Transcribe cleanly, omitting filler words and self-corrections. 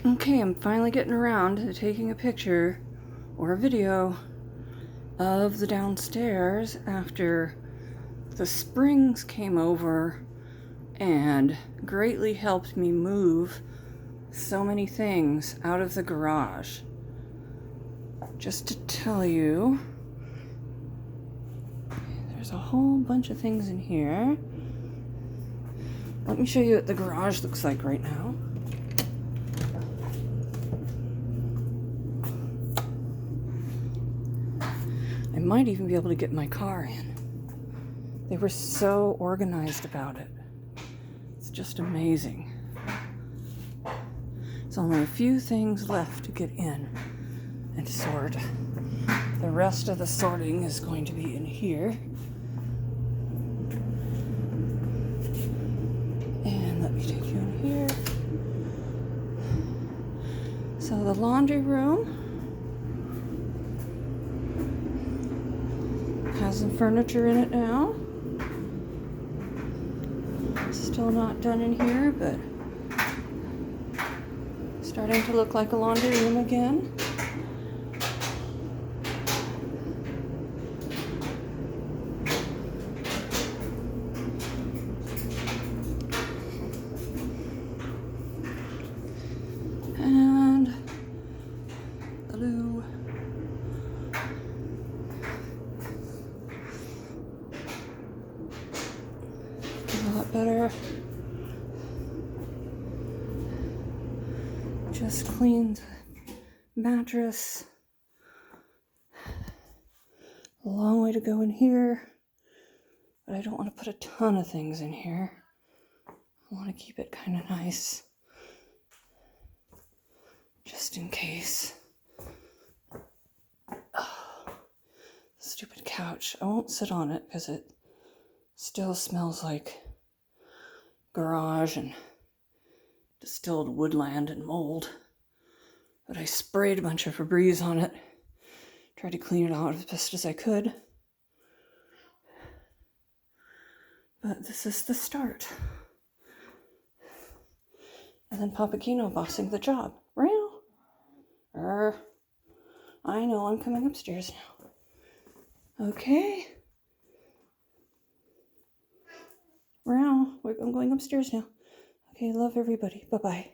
Okay, I'm finally getting around to taking a picture or a video of the downstairs after the springs came over and greatly helped me move so many things out of the garage. Just to tell you, there's a whole bunch of things in here. Let me show you what the garage looks like right now. I might even be able to get my car in. They were so organized about it. It's just amazing. There's only a few things left to get in and sort. The rest of the sorting is going to be in here. And let me take you in here. So the laundry room has some furniture in it now. Still not done in here, but starting to look like a laundry room again. And the loo. A lot better. Just cleaned mattress. A long way to go in here, but I don't want to put a ton of things in here. I want to keep it kind of nice, just in case. Oh, stupid couch. I won't sit on it because it still smells like garage and distilled woodland and mold. But I sprayed a bunch of Febreze on it. Tried to clean it out as best as I could. But this is the start. And then Papagino bossing the job. Real? I know, I'm coming upstairs now. Okay. I'm going upstairs now. Okay, love everybody. Bye-bye.